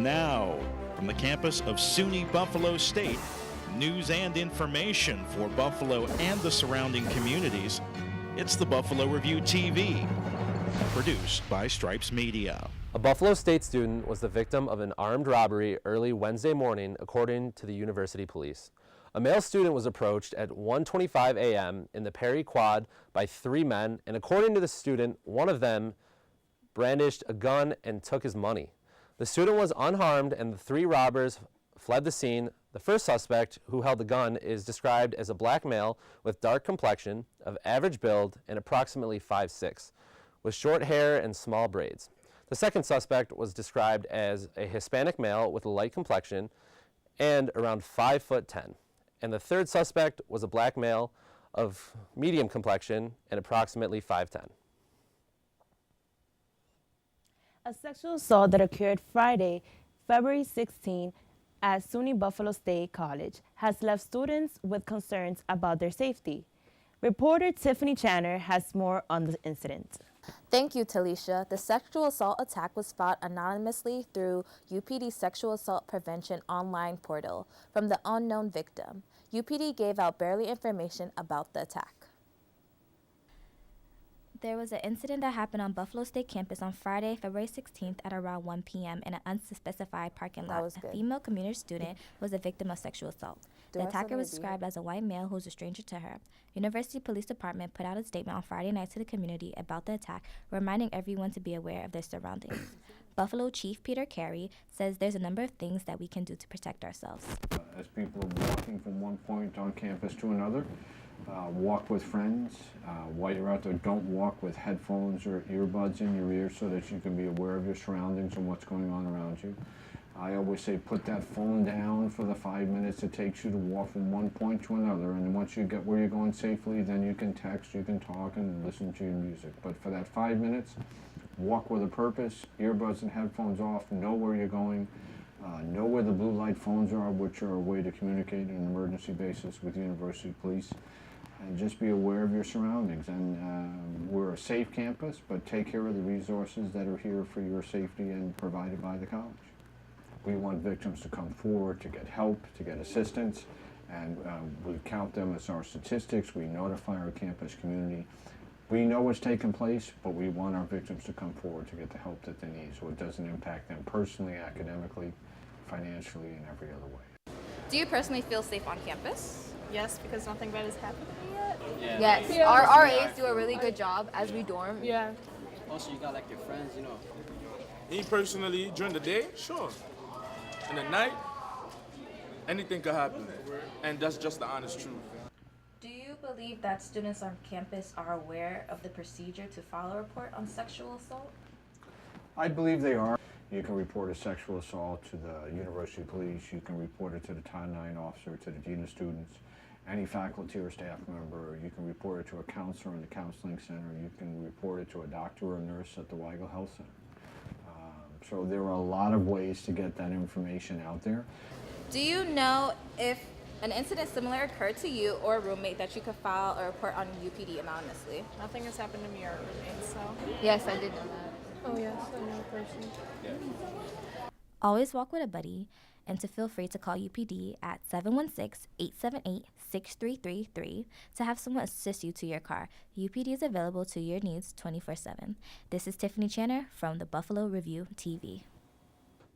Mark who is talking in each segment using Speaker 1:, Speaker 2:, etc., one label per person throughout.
Speaker 1: Now, from the campus of SUNY Buffalo State, news and information for Buffalo and the surrounding communities, it's the Buffalo Review TV, produced by Stripes Media.
Speaker 2: A Buffalo State student was the victim of an armed robbery early Wednesday morning, according to the university police. A male student was approached at 1:25 a.m. in the Perry Quad by three men, and according to the student, one of them brandished a gun and took his money. The student was unharmed, and the three robbers fled the scene. The first suspect, who held the gun, is described as a black male with dark complexion, of average build, and approximately 5'6", with short hair and small braids. The second suspect was described as a Hispanic male with a light complexion and around 5'10". And the third suspect was a black male of medium complexion and approximately 5'10".
Speaker 3: A sexual assault that occurred Friday, February 16, at SUNY Buffalo State College has left students with concerns about their safety. Reporter Tiffany Channer has more on the incident.
Speaker 4: Thank you, Talisha. The sexual assault attack was filed anonymously through UPD's Sexual Assault Prevention online portal from the unknown victim. UPD gave out barely information about the attack.
Speaker 5: There was an incident that happened on Buffalo State campus on Friday, February 16th at around 1 p.m. in an unspecified parking lot. A female community student was the victim of sexual assault. The attacker was described as a white male who was a stranger to her. University Police Department put out a statement on Friday night to the community about the attack, reminding everyone to be aware of their surroundings. Buffalo Chief Peter Carey says there's a number of things that we can do to protect ourselves.
Speaker 6: As people are walking from one point on campus to another, walk with friends. While you're out there, don't walk with headphones or earbuds in your ears so that you can be aware of your surroundings and what's going on around you. I always say put that phone down for the 5 minutes it takes you to walk from one point to another, and once you get where you're going safely, then you can text, you can talk, and listen to your music. But for that 5 minutes, walk with a purpose, earbuds and headphones off, know where you're going, know where the blue light phones are, which are a way to communicate on an emergency basis with university police, and just be aware of your surroundings. And we're a safe campus, but take care of the resources that are here for your safety and provided by the college. We want victims to come forward to get help, to get assistance, and we count them as our statistics. We notify our campus community. We know what's taking place, but we want our victims to come forward to get the help that they need so it doesn't impact them personally, academically, financially, and every other way.
Speaker 4: Do you personally feel safe on campus?
Speaker 7: Yes, because nothing bad has happened to me yet.
Speaker 8: Yeah.
Speaker 4: Yes,
Speaker 7: Yeah.
Speaker 4: our RAs do a really good job as we dorm.
Speaker 7: Yeah.
Speaker 8: Also, you got like your friends, you know.
Speaker 9: Me personally, during the day, sure. In the night, anything could happen. And that's just the honest truth.
Speaker 5: Do you believe that students on campus are aware of the procedure to file a report on sexual assault?
Speaker 6: I believe they are. You can report a sexual assault to the university police. You can report it to the Title IX officer, to the dean of students, any faculty or staff member. You can report it to a counselor in the counseling center. You can report it to a doctor or a nurse at the Weigel Health Center. So there are a lot of ways to get that information out there.
Speaker 4: Do you know if an incident similar occurred to you or a roommate that you could file a report on UPD anonymously?
Speaker 7: Nothing has happened to me or a roommate, so.
Speaker 4: Yes, I did know that.
Speaker 7: Oh yes, I know a person.
Speaker 9: Yeah.
Speaker 5: Always walk with a buddy, and to feel free to call UPD at 716-878-6333 to have someone assist you to your car. UPD is available to your needs 24/7. This is Tiffany Channer from the Buffalo Review TV.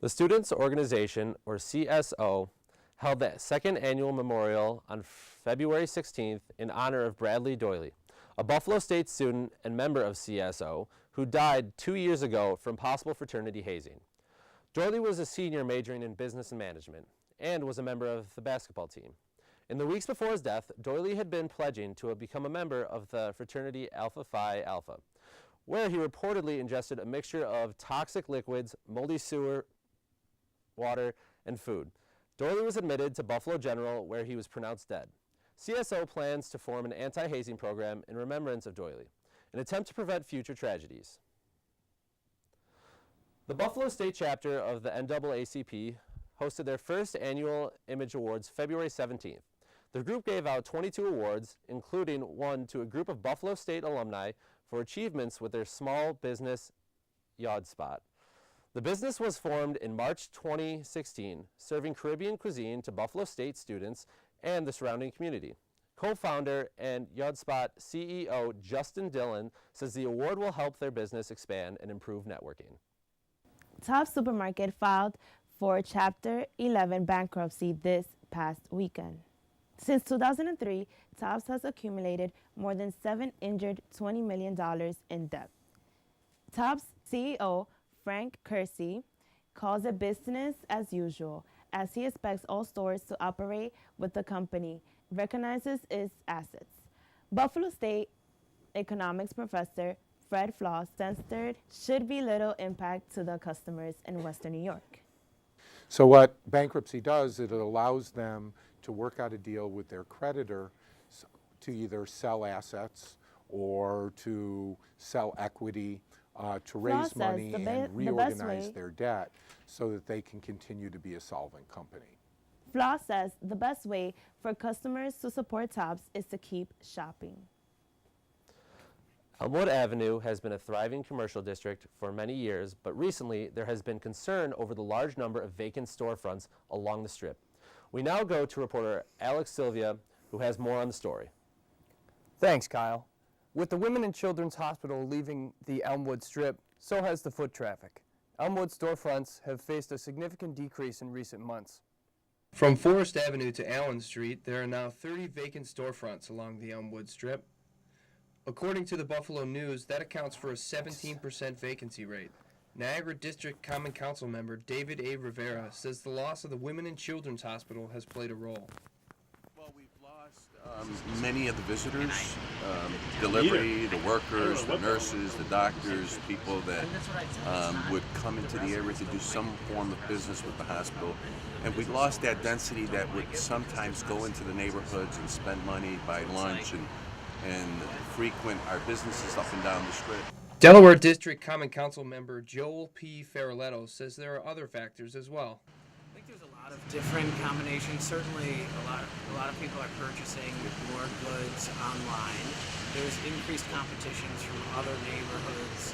Speaker 2: The Students' Organization, or CSO, held the second annual memorial on February 16th in honor of Bradley Doyley, a Buffalo State student and member of CSO who died 2 years ago from possible fraternity hazing. Doyley was a senior majoring in business and management and was a member of the basketball team. In the weeks before his death, Doyley had been pledging to become a member of the fraternity Alpha Phi Alpha, where he reportedly ingested a mixture of toxic liquids, moldy sewer, water, and food. Doyley was admitted to Buffalo General, where he was pronounced dead. CSO plans to form an anti-hazing program in remembrance of Doyley, an attempt to prevent future tragedies. The Buffalo State chapter of the NAACP hosted their first annual Image Awards February 17th. The group gave out 22 awards, including one to a group of Buffalo State alumni for achievements with their small business yard spot. The business was formed in March 2016, serving Caribbean cuisine to Buffalo State students and the surrounding community. Co-founder and Yodspot CEO Justin Dillon says the award will help their business expand and improve networking.
Speaker 3: Tops Supermarket filed for Chapter 11 bankruptcy this past weekend. Since 2003, Tops has accumulated more than $720 million in debt. Tops CEO Frank Kersey calls it business as usual, as he expects all stores to operate with the company, recognizes its assets. Buffalo State economics professor Fred Floss censored should be little impact to the customers in Western New York.
Speaker 10: So what bankruptcy does, it allows them to work out a deal with their creditor to either sell assets or to sell equity, to raise money and reorganize their debt so that they can continue to be a solvent company.
Speaker 3: Floss says the best way for customers to support Tops is to keep shopping.
Speaker 2: Elmwood Avenue has been a thriving commercial district for many years, but recently there has been concern over the large number of vacant storefronts along the strip. We now go to reporter Alex Sylvia, who has more on the story.
Speaker 11: Thanks, Kyle. With the Women and Children's Hospital leaving the Elmwood Strip, so has the foot traffic. Elmwood storefronts have faced a significant decrease in recent months. From Forest Avenue to Allen Street, there are now 30 vacant storefronts along the Elmwood Strip. According to the Buffalo News, that accounts for a 17% vacancy rate. Niagara District Common Council member David A. Rivera says the loss of the Women and Children's Hospital has played a role.
Speaker 12: Well, we've lost many of the visitors, delivery, the workers, the nurses, the doctors, people that would come into the area to do some form of business with the hospital. And we lost that density that would sometimes go into the neighborhoods and spend money, buy lunch, and frequent our businesses up and down the strip.
Speaker 11: Delaware District Common Council member Joel P. Faraletto says there are other factors as well.
Speaker 13: I think there's a lot of different combinations. Certainly a lot of people are purchasing more goods online. There's increased competitions from other neighborhoods,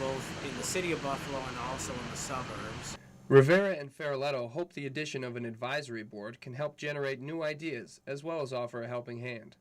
Speaker 13: both in the city of Buffalo and also in the suburbs.
Speaker 11: Rivera and Faraletto hope the addition of an advisory board can help generate new ideas as well as offer a helping hand.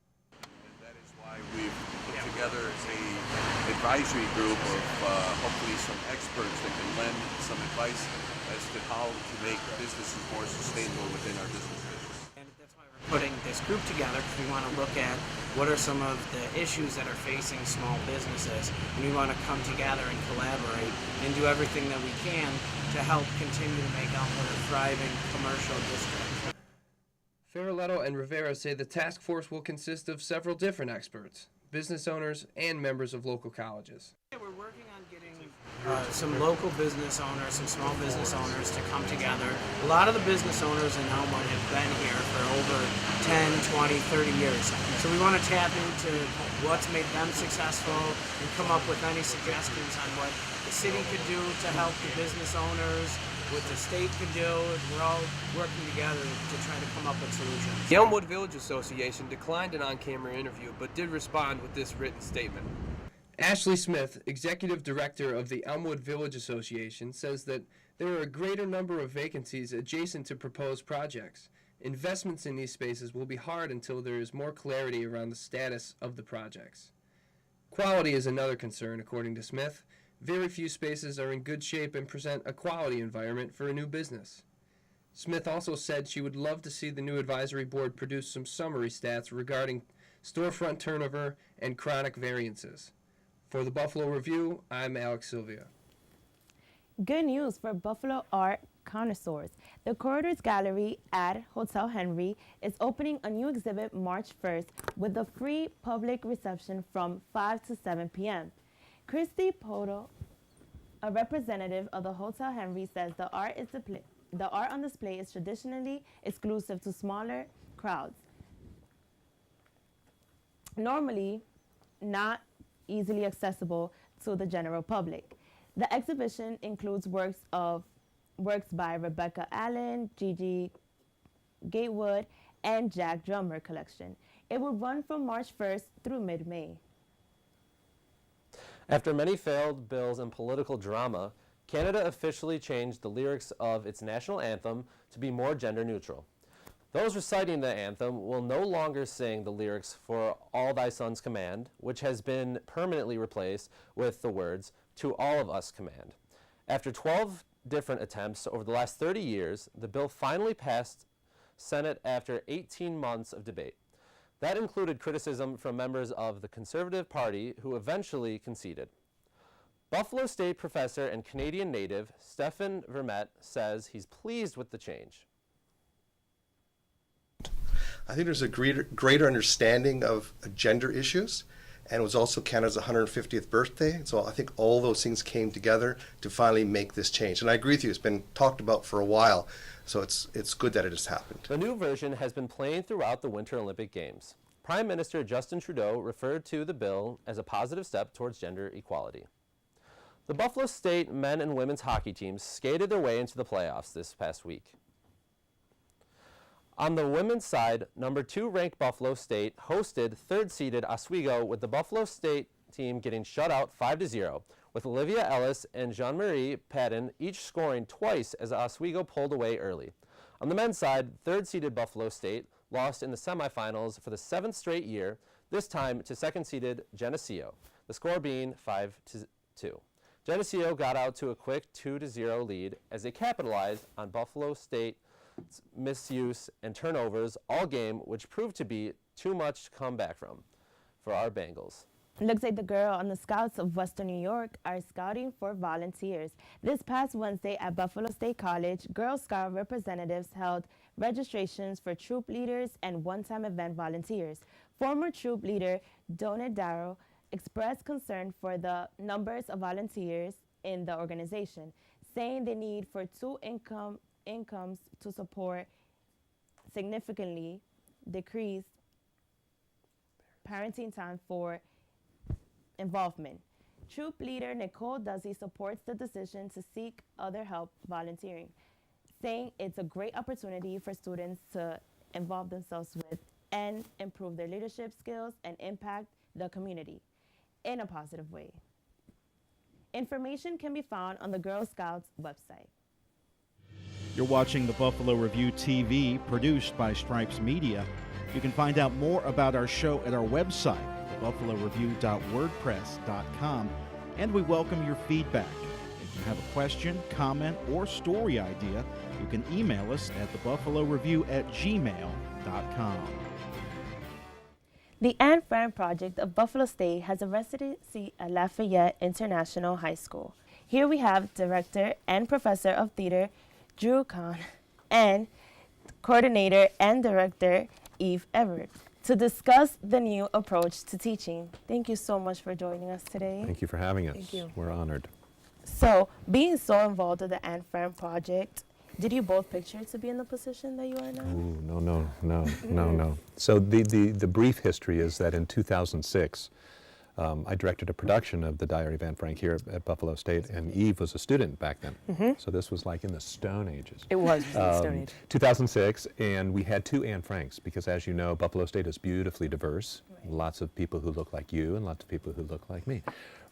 Speaker 12: We've put together an advisory group of hopefully some experts that can lend some advice as to how to make businesses more sustainable within our businesses.
Speaker 13: And that's why we're putting this group together, because we want to look at what are some of the issues that are facing small businesses. And we want to come together and collaborate and do everything that we can to help continue to make Elmwood a thriving commercial district.
Speaker 11: Faraletto and Rivera say the task force will consist of several different experts, business owners, and members of local colleges.
Speaker 13: Yeah, we're working on getting some local business owners, some small business owners to come together. A lot of the business owners in Elmwood have been here for over 10, 20, 30 years. So we want to tap into what's made them successful and come up with any suggestions on what the city could do to help the business owners, what the state could do. We're all working together to try to come up with solutions.
Speaker 11: The Elmwood Village Association declined an on-camera interview, but did respond with this written statement. Ashley Smith, Executive Director of the Elmwood Village Association, says that there are a greater number of vacancies adjacent to proposed projects. Investments in these spaces will be hard until there is more clarity around the status of the projects. Quality is another concern, according to Smith. Very few spaces are in good shape and present a quality environment for a new business. Smith also said she would love to see the new advisory board produce some summary stats regarding storefront turnover and chronic variances. For the Buffalo Review, I'm Alex Sylvia.
Speaker 3: Good news for Buffalo art connoisseurs. The Corridors Gallery at Hotel Henry is opening a new exhibit March 1st with a free public reception from 5 to 7 p.m. Christy Poto, a representative of the Hotel Henry, says the art on display is traditionally exclusive to smaller crowds, normally not easily accessible to the general public. The exhibition includes works by Rebecca Allen, Gigi Gatewood, and Jack Drummer collection. It will run from March 1st through mid-May.
Speaker 2: After many failed bills and political drama, Canada officially changed the lyrics of its national anthem to be more gender neutral. Those reciting the anthem will no longer sing the lyrics for All Thy Sons Command, which has been permanently replaced with the words To All of Us Command. After 12 different attempts over the last 30 years, the bill finally passed Senate after 18 months of debate. That included criticism from members of the Conservative Party who eventually conceded. Buffalo State professor and Canadian native Stephen Vermette says he's pleased with the change.
Speaker 14: I think there's a greater understanding of gender issues, and it was also Canada's 150th birthday. So I think all those things came together to finally make this change. And I agree with you, it's been talked about for a while, so it's good that it has happened.
Speaker 2: The new version has been playing throughout the Winter Olympic Games. Prime Minister Justin Trudeau referred to the bill as a positive step towards gender equality. The Buffalo State men and women's hockey teams skated their way into the playoffs this past week. On the women's side, number 2 ranked Buffalo State hosted third-seeded Oswego, with the Buffalo State team getting shut out 5-0, with Olivia Ellis and Jean-Marie Patton each scoring twice as Oswego pulled away early. On the men's side, third-seeded Buffalo State lost in the semifinals for the 7th straight year, this time to second-seeded Geneseo, the score being 5-2. Geneseo got out to a quick 2-0 lead as they capitalized on Buffalo State's misuse and turnovers all game, which proved to be too much to come back from for our Bengals.
Speaker 3: Looks like the girl on the Scouts of Western New York are scouting for volunteers. This past Wednesday at Buffalo State College, Girl Scout representatives held registrations for troop leaders and one-time event volunteers. Former troop leader Donald Darrow expressed concern for the numbers of volunteers in the organization, saying the need for 2 incomes to support significantly decreased parenting time for involvement. Troop leader Nicole Duzzy supports the decision to seek other help volunteering, saying it's a great opportunity for students to involve themselves with and improve their leadership skills and impact the community in a positive way. Information can be found on the Girl Scouts website.
Speaker 1: You're watching the Buffalo Review TV, produced by Stripes Media. You can find out more about our show at our website, thebuffaloreview.wordpress.com, and we welcome your feedback. If you have a question, comment, or story idea, you can email us at thebuffaloreview@gmail.com.
Speaker 3: The Anne Frank Project of Buffalo State has a residency at Lafayette International High School. Here we have Director and Professor of Theater Drew Kahn and Coordinator and Director Eve Everett to discuss the new approach to teaching. Thank you so much for joining us today.
Speaker 15: Thank you for having us.
Speaker 3: Thank you.
Speaker 15: We're honored.
Speaker 3: So, being so involved with the Anne Frank Project, did you both picture to be in the position that you are now?
Speaker 15: Ooh, no. So the brief history is that in 2006, I directed a production of The Diary of Anne Frank here at Buffalo State, and Eve was a student back then. So this was like in the Stone Ages.
Speaker 16: It was in the Stone Age.
Speaker 15: 2006, and we had 2 Anne Franks, because as you know, Buffalo State is beautifully diverse. Right. Lots of people who look like you and lots of people who look like me,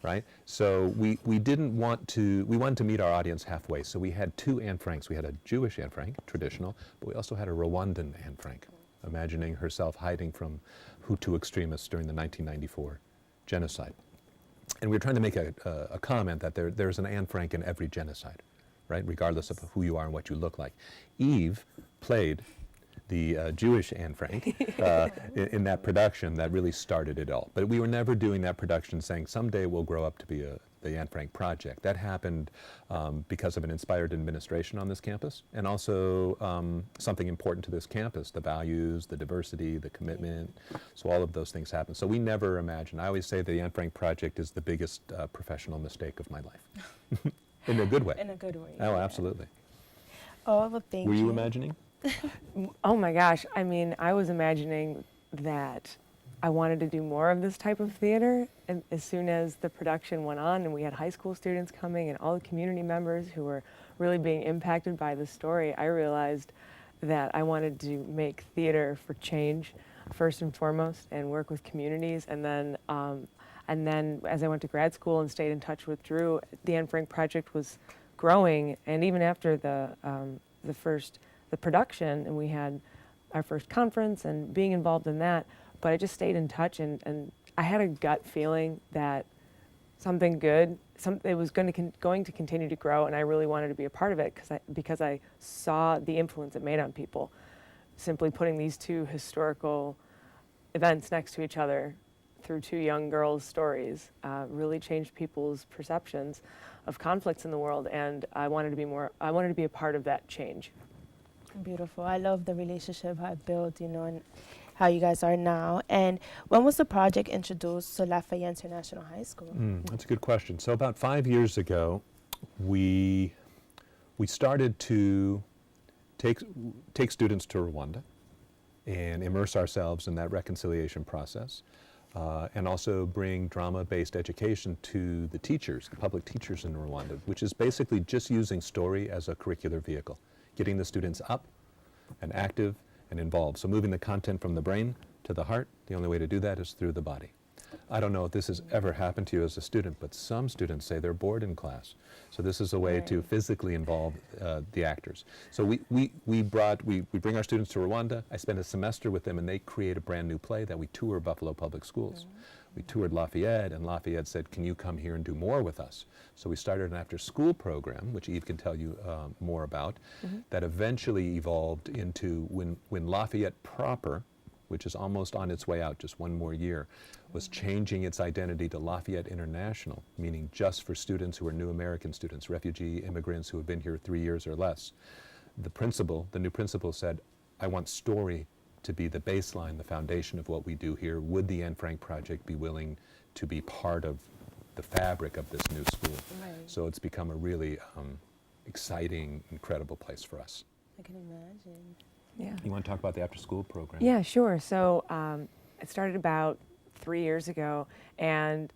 Speaker 15: right? So we wanted to meet our audience halfway. So we had 2 Anne Franks. We had a Jewish Anne Frank, traditional, but we also had a Rwandan Anne Frank, imagining herself hiding from Hutu extremists during the 1994 genocide. And we were trying to make a comment that there's an Anne Frank in every genocide, right? Regardless of who you are and what you look like. Eve played the Jewish Anne Frank in that production that really started it all. But we were never doing that production saying someday we'll grow up to be the Anne Frank Project. That happened because of an inspired administration on this campus, and also something important to this campus, the values, the diversity, the commitment. So all of those things happen. So we never imagined. I always say the Anne Frank Project is the biggest professional mistake of my life. In a good way.
Speaker 3: In a good way.
Speaker 15: Oh, absolutely.
Speaker 3: Oh, well, thank you.
Speaker 15: Were you imagining?
Speaker 16: Oh my gosh, I mean, I was imagining that I wanted to do more of this type of theater, and as soon as the production went on and we had high school students coming and all the community members who were really being impacted by the story, I realized that I wanted to make theater for change first and foremost and work with communities, and then as I went to grad school and stayed in touch with Drew, the Anne Frank Project was growing, and even after the production, and we had our first conference and being involved in that, but I just stayed in touch, and I had a gut feeling that something good, it was going to continue to grow, and I really wanted to be a part of it because I saw the influence it made on people. Simply putting these two historical events next to each other through two young girls' stories really changed people's perceptions of conflicts in the world, and I wanted to be a part of that change.
Speaker 3: Beautiful. I love the relationship I built, you know, and how you guys are now. And when was the project introduced to Lafayette International High School?
Speaker 15: That's a good question. So about 5 years ago, we started to take students to Rwanda and immerse ourselves in that reconciliation process, and also bring drama-based education to the teachers, the public teachers in Rwanda, which is basically just using story as a curricular vehicle, getting the students up and active and involved. So moving the content from the brain to the heart, the only way to do that is through the body. I don't know if this has ever happened to you as a student, but some students say they're bored in class. So this is a way to physically involve the actors. So we bring our students to Rwanda. I spent a semester with them, and they create a brand new play that we tour Buffalo Public Schools. We toured Lafayette, and Lafayette said, can you come here and do more with us? So we started an after-school program, which Eve can tell you more about, that eventually evolved into when Lafayette proper, which is almost on its way out, just one more year, was changing its identity to Lafayette International, meaning just for students who are new American students, refugee immigrants who have been here 3 years or less. The new principal said, I want story to be the baseline, the foundation of what we do here. Would the Anne Frank Project be willing to be part of the fabric of this new school?
Speaker 3: Right.
Speaker 15: So it's become a really exciting, incredible place for us.
Speaker 3: I can imagine.
Speaker 16: Yeah.
Speaker 15: You want to talk about the after-school program?
Speaker 16: Yeah, sure. So it started about 3 years ago, and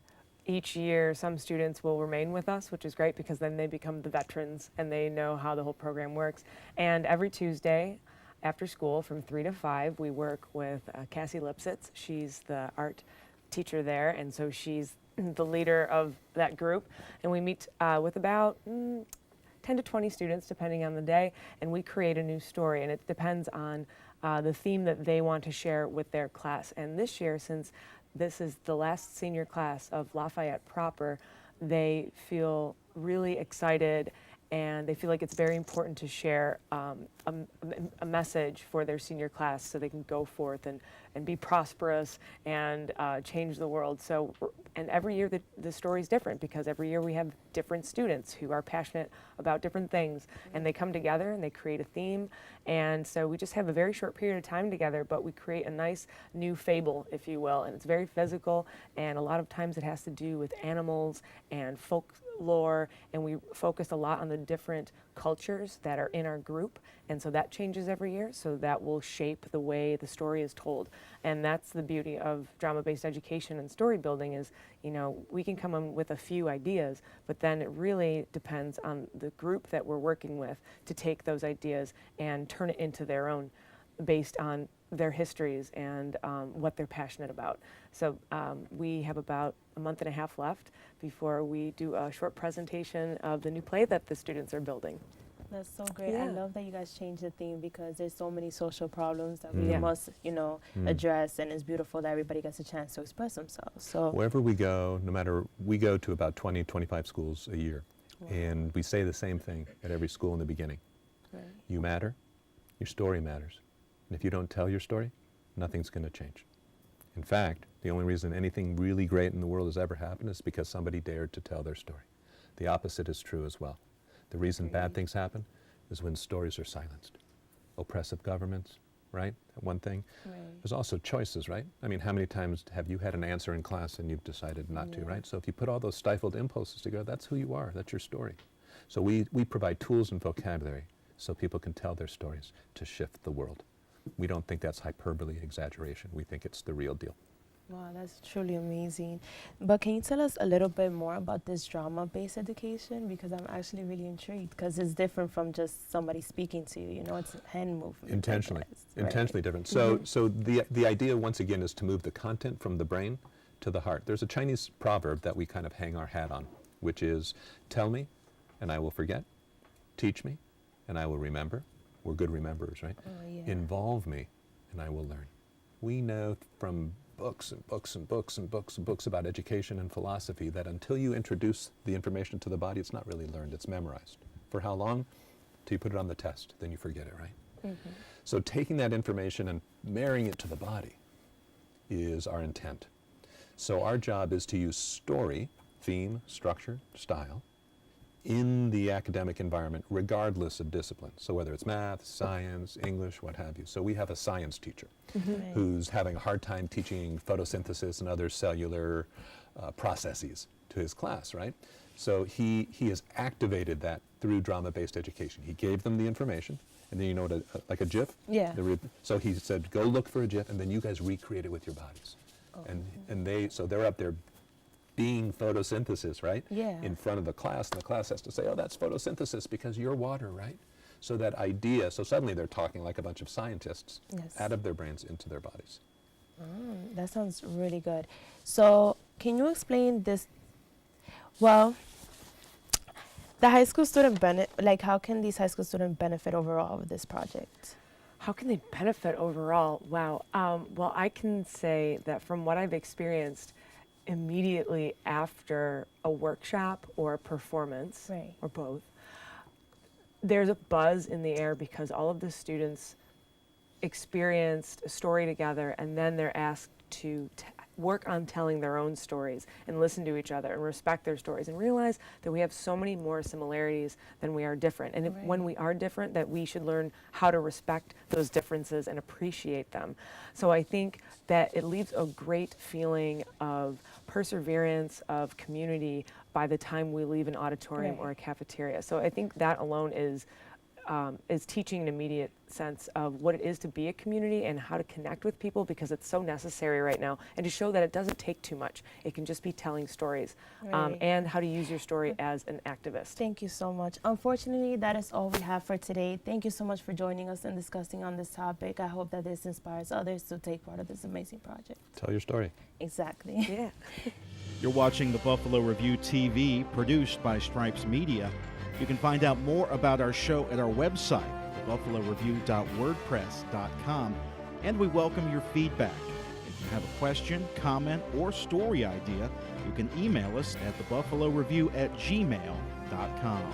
Speaker 16: each year some students will remain with us, which is great because then they become the veterans and they know how the whole program works. And every Tuesday after school from 3 to 5, we work with Cassie Lipsitz. She's the art teacher there, and so she's the leader of that group. And we meet with about 10 to 20 students, depending on the day, and we create a new story, and it depends on the theme that they want to share with their class. And this year, since this is the last senior class of Lafayette proper, they feel really excited, and they feel like it's very important to share a message for their senior class so they can go forth and be prosperous and change the world. So, and every year the story is different because every year we have different students who are passionate about different things, and they come together and they create a theme. And so we just have a very short period of time together, but we create a nice new fable, if you will, and it's very physical, and a lot of times it has to do with animals and folklore, and we focus a lot on the different cultures that are in our group, and so that changes every year, so that will shape the way the story is told. And that's the beauty of drama-based education and story building is, you know, we can come in with a few ideas, but then it really depends on the group that we're working with to take those ideas and turn it into their own based on their histories and what they're passionate about. So we have about a month and a half left before we do a short presentation of the new play that the students are building.
Speaker 3: That's so great.
Speaker 16: Yeah.
Speaker 3: I love that you guys changed the theme because there's so many social problems that we must, you know, address, and it's beautiful that everybody gets a chance to express themselves. So
Speaker 15: wherever we go, we go to about 20, 25 schools a year, and we say the same thing at every school in the beginning.
Speaker 3: Right.
Speaker 15: You matter, your story matters. And if you don't tell your story, nothing's going to change. In fact, the only reason anything really great in the world has ever happened is because somebody dared to tell their story. The opposite is true as well. The reason bad things happen is when stories are silenced. Oppressive governments, right? One thing.
Speaker 3: Right.
Speaker 15: There's also choices, right? I mean, how many times have you had an answer in class and you've decided not to, right? So if you put all those stifled impulses together, that's who you are, that's your story. So we provide tools and vocabulary so people can tell their stories to shift the world. We don't think that's hyperbole, exaggeration. We think it's the real deal.
Speaker 3: Wow, that's truly amazing. But can you tell us a little bit more about this drama-based education? Because I'm actually really intrigued because it's different from just somebody speaking to you. You know, it's hand movement.
Speaker 15: Intentionally different. So, so the idea, once again, is to move the content from the brain to the heart. There's a Chinese proverb that we kind of hang our hat on, which is, tell me and I will forget, Teach me, and I will remember. We're good rememberers, right?
Speaker 3: Oh, yeah.
Speaker 15: Involve me, and I will learn. We know from books and books and books and books and books about education and philosophy that until you introduce the information to the body, it's not really learned, it's memorized. For how long? Till you put it on the test, then you forget it, right?
Speaker 3: Mm-hmm.
Speaker 15: So taking that information and marrying it to the body is our intent. So our job is to use story, theme, structure, style, in the academic environment, regardless of discipline. So whether it's math, science, English, what have you. So we have a science teacher who's having a hard time teaching photosynthesis and other cellular processes to his class, right? So he has activated that through drama-based education. He gave them the information, and then you know what, like a GIF?
Speaker 3: Yeah.
Speaker 15: So he said, go look for a GIF, and then you guys recreate it with your bodies.
Speaker 3: Oh.
Speaker 15: And so they're up there being photosynthesis, right?
Speaker 3: Yeah.
Speaker 15: In front of the class, and the class has to say, oh, that's photosynthesis because you're water, right? So that idea, so suddenly they're talking like a bunch of scientists out of their brains into their bodies.
Speaker 3: That sounds really good. So can you explain this? Well, the high school student how can these high school students benefit overall with this project?
Speaker 16: How can they benefit overall? Wow. Well, I can say that from what I've experienced, immediately after a workshop or a performance, or both, there's a buzz in the air because all of the students experienced a story together, and then they're asked to work on telling their own stories and listen to each other and respect their stories and realize that we have so many more similarities than we are different. And when we are different, that we should learn how to respect those differences and appreciate them. So I think that it leaves a great feeling of perseverance, of community by the time we leave an auditorium or a cafeteria. So I think that alone is teaching an immediate sense of what it is to be a community and how to connect with people, because it's so necessary right now, and to show that it doesn't take too much. It can just be telling stories, and how to use your story as an activist.
Speaker 3: Thank you so much. Unfortunately, that is all we have for today. Thank you so much for joining us and discussing on this topic. I hope that this inspires others to take part of this amazing project.
Speaker 15: Tell your story.
Speaker 3: Exactly.
Speaker 16: Yeah.
Speaker 1: You're watching the Buffalo Review TV, produced by Stripes Media. You can find out more about our show at our website, thebuffaloreview.wordpress.com, and we welcome your feedback. If you have a question, comment, or story idea, you can email us at thebuffaloreview@gmail.com.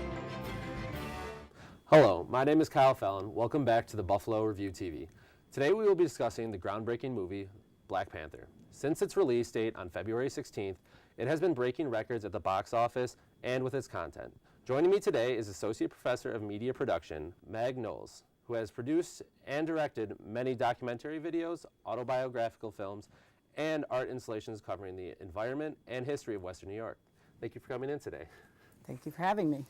Speaker 2: Hello, my name is Kyle Fallon. Welcome back to the Buffalo Review TV. Today we will be discussing the groundbreaking movie, Black Panther. Since its release date on February 16th, it has been breaking records at the box office and with its content. Joining me today is Associate Professor of Media Production, Meg Knowles, who has produced and directed many documentary videos, autobiographical films, and art installations covering the environment and history of Western New York. Thank you for coming in today.
Speaker 17: Thank you for having me.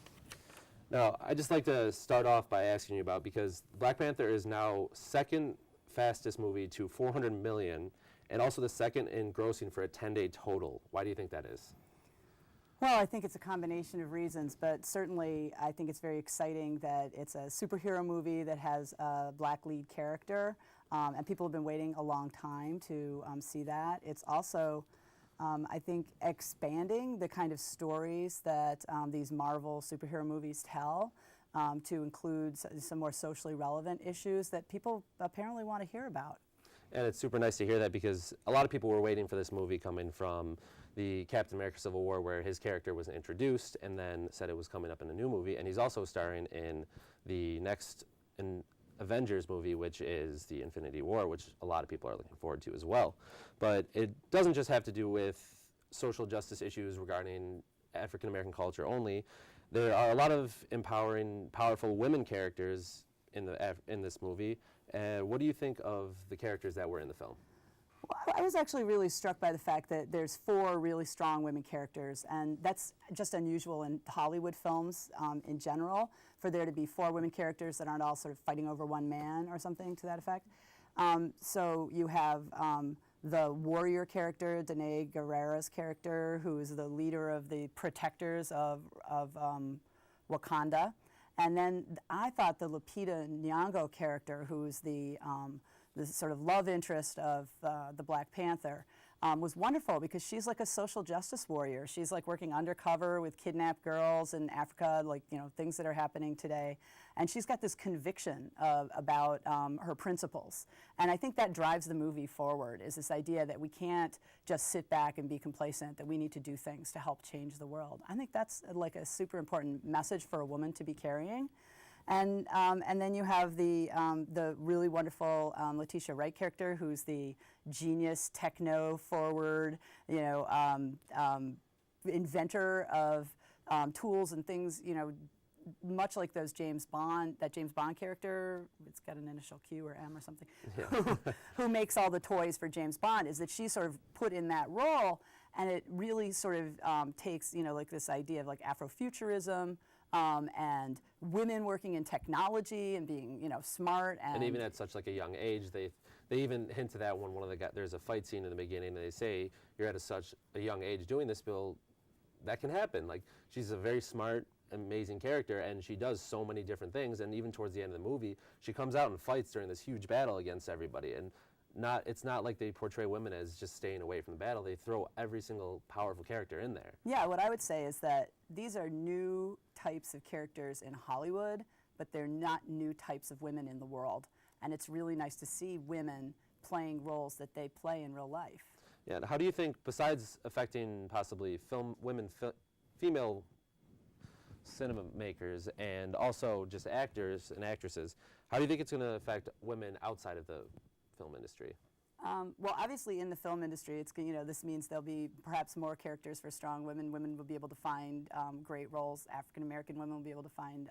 Speaker 2: Now, I'd just like to start off by asking you about, because Black Panther is now second fastest movie to 400 million, and also the second in grossing for a 10-day total. Why do you think that is?
Speaker 17: Well, I think it's a combination of reasons, but certainly I think it's very exciting that it's a superhero movie that has a black lead character, and people have been waiting a long time to see that. It's also, I think, expanding the kind of stories that these Marvel superhero movies tell to include some more socially relevant issues that people apparently want to hear about.
Speaker 2: And it's super nice to hear that, because a lot of people were waiting for this movie coming from the Captain America Civil War, where his character was introduced and then said it was coming up in a new movie. And he's also starring in the next Avengers movie, which is the Infinity War, which a lot of people are looking forward to as well. But it doesn't just have to do with social justice issues regarding African American culture only. There are a lot of empowering, powerful women characters in this movie. What do you think of the characters that were in the film?
Speaker 17: Well, I was actually really struck by the fact that there's 4 really strong women characters, and that's just unusual in Hollywood films in general, for there to be 4 women characters that aren't all sort of fighting over one man or something to that effect. So you have the warrior character, Danae Guerrera's character, who is the leader of the protectors of Wakanda. And then I thought the Lupita Nyong'o character, who's the sort of love interest of the Black Panther, was wonderful because she's like a social justice warrior. She's like working undercover with kidnapped girls in Africa, like, you know, things that are happening today. And she's got this conviction about her principles. And I think that drives the movie forward, is this idea that we can't just sit back and be complacent, that we need to do things to help change the world. I think that's like a super important message for a woman to be carrying. And then you have the really wonderful Letitia Wright character, who's the genius, techno-forward, you know, inventor of tools and things, you know, much like that James Bond character. It's got an initial Q or M or something. Yeah. who makes all the toys for James Bond. Is that she's sort of put in that role, and it really sort of takes, you know, like this idea of like Afrofuturism. And women working in technology and being, you know, smart
Speaker 2: and even at such like a young age, they even hint to that when one of the guys, there's a fight scene in the beginning, and they say you're at such a young age doing this, Bill. That can happen. Like, she's a very smart, amazing character, and she does so many different things. And even towards the end of the movie, she comes out and fights during this huge battle against everybody. And it's not like they portray women as just staying away from the battle. They throw every single powerful character in there.
Speaker 17: Yeah, what I would say is that these are new types of characters in Hollywood, but they're not new types of women in the world. And it's really nice to see women playing roles that they play in real life.
Speaker 2: Yeah, and how do you think, besides affecting possibly female cinema makers and also just actors and actresses, how do you think it's going to affect women outside of the film industry?
Speaker 17: Well, obviously in the film industry, it's, you know, this means there'll be perhaps more characters for strong women. Women will be able to find great roles. African American women will be able to find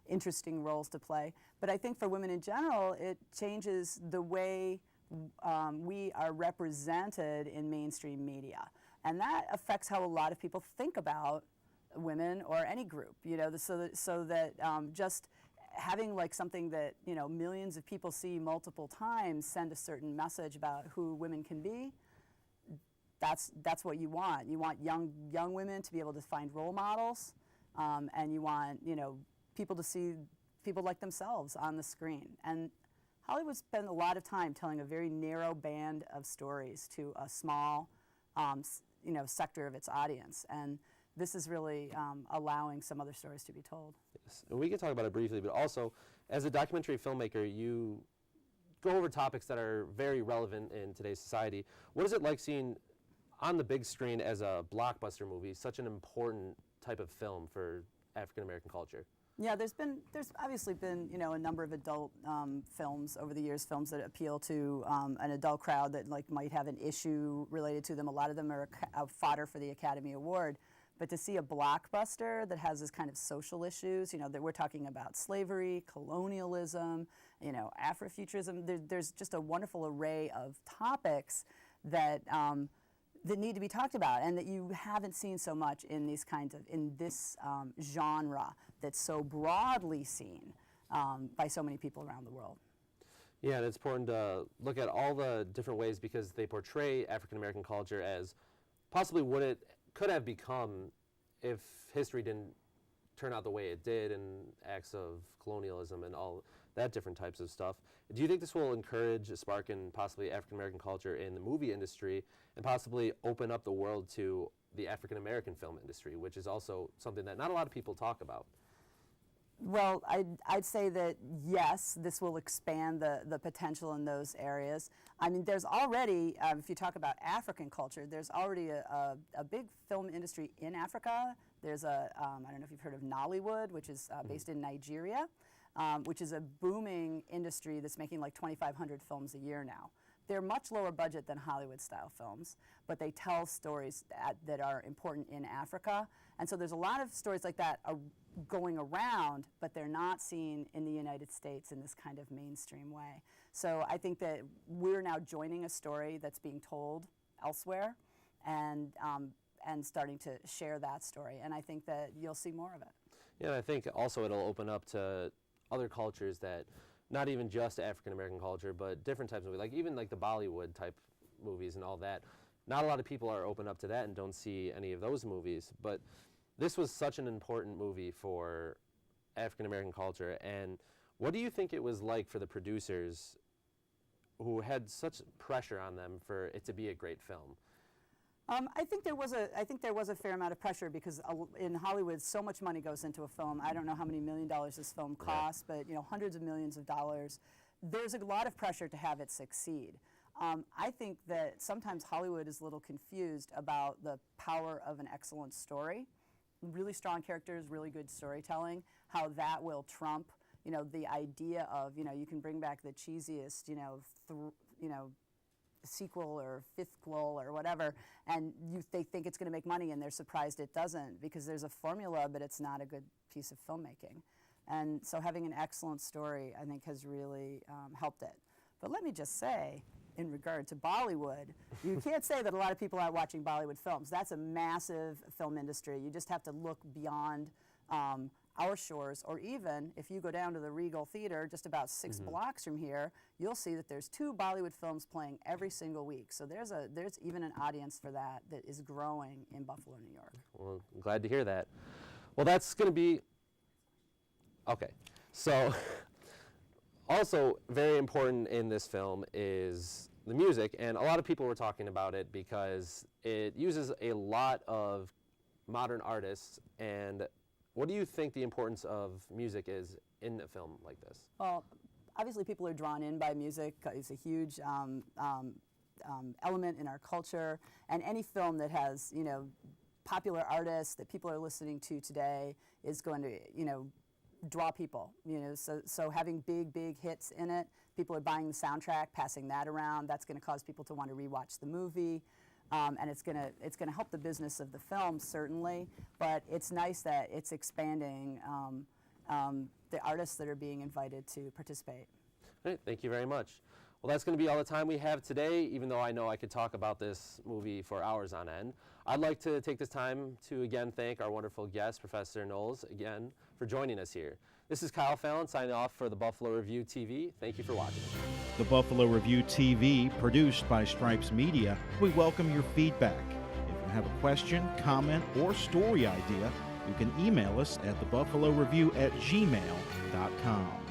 Speaker 17: interesting roles to play. But I think for women in general, it changes the way we are represented in mainstream media. And that affects how a lot of people think about women or any group, you know, so that just having like something that, you know, millions of people see multiple times send a certain message about who women can be. That's what you want. You want young women to be able to find role models, and you want, you know, people to see people like themselves on the screen. And Hollywood spent a lot of time telling a very narrow band of stories to a small, you know, sector of its audience. And this is really allowing some other stories to be told.
Speaker 2: Yes. And we can talk about it briefly, but also, as a documentary filmmaker, you go over topics that are very relevant in today's society. What is it like seeing on the big screen as a blockbuster movie such an important type of film for African American culture?
Speaker 17: Yeah, there's obviously been, you know, a number of adult films over the years, films that appeal to an adult crowd that like might have an issue related to them. A lot of them are fodder for the Academy Award. But to see a blockbuster that has this kind of social issues, you know, that we're talking about slavery, colonialism, you know, Afrofuturism, there's just a wonderful array of topics that that need to be talked about, and that you haven't seen so much in these kinds of, in this genre that's so broadly seen by so many people around the world.
Speaker 2: Yeah, and it's important to look at all the different ways, because they portray African American culture as possibly what it could have become if history didn't turn out the way it did, and acts of colonialism and all that different types of stuff. Do you think this will encourage a spark in possibly African American culture in the movie industry, and possibly open up the world to the African American film industry, which is also something that not a lot of people talk about?
Speaker 17: Well, I'd say that yes, this will expand the potential in those areas. I mean, there's already, if you talk about African culture, there's already a big film industry in Africa. There's I don't know if you've heard of Nollywood, which is based in Nigeria, which is a booming industry that's making like 2,500 films a year now. They're much lower budget than Hollywood-style films, but they tell stories that are important in Africa. And so there's a lot of stories like that going around, but they're not seen in the United States in this kind of mainstream way. So I think that we're now joining a story that's being told elsewhere, and starting to share that story. And I think that you'll see more of it.
Speaker 2: Yeah, and I think also it'll open up to other cultures, that not even just African American culture, but different types of movies, like even like the Bollywood type movies and all that. Not a lot of people are open up to that and don't see any of those movies, but this was such an important movie for African American culture. And what do you think it was like for the producers who had such pressure on them for it to be a great film?
Speaker 17: I think there was a fair amount of pressure because in Hollywood, so much money goes into a film. I don't know how many $1 million this film costs, but hundreds of millions of dollars. There's a lot of pressure to have it succeed. I think that sometimes Hollywood is a little confused about the power of an excellent story. Really strong characters, really good storytelling, how that will trump, the idea of, you can bring back the cheesiest, sequel or fifthquel or whatever, and they think it's going to make money and they're surprised it doesn't because there's a formula, but it's not a good piece of filmmaking. And so having an excellent story, I think, has really helped it. But let me just say, in regard to Bollywood, you can't say that a lot of people aren't watching Bollywood films. That's a massive film industry. You just have to look beyond our shores, or even if you go down to the Regal Theater just about 6 blocks from here, you'll see that there's 2 Bollywood films playing every single week. So there's even an audience for that is growing in Buffalo, New York.
Speaker 2: Well, I'm glad to hear that. Well, that's going to be, okay. So also very important in this film is the music, and a lot of people were talking about it because it uses a lot of modern artists. And what do you think the importance of music is in a film like this?
Speaker 17: Well, obviously people are drawn in by music. It's a huge element in our culture, and any film that has, popular artists that people are listening to today is going to, draw people. So having big hits in it, people are buying the soundtrack, passing that around. That's going to cause people to want to rewatch the movie. And it's gonna help the business of the film, certainly, but it's nice that it's expanding the artists that are being invited to participate.
Speaker 2: All right, thank you very much. Well, that's going to be all the time we have today, even though I know I could talk about this movie for hours on end. I'd like to take this time to again thank our wonderful guest, Professor Knowles, again, for joining us here. This is Kyle Fallon signing off for the Buffalo Review TV. Thank you for watching.
Speaker 1: The Buffalo Review TV, produced by Stripes Media, we welcome your feedback. If you have a question, comment, or story idea, you can email us at thebuffaloreview@gmail.com.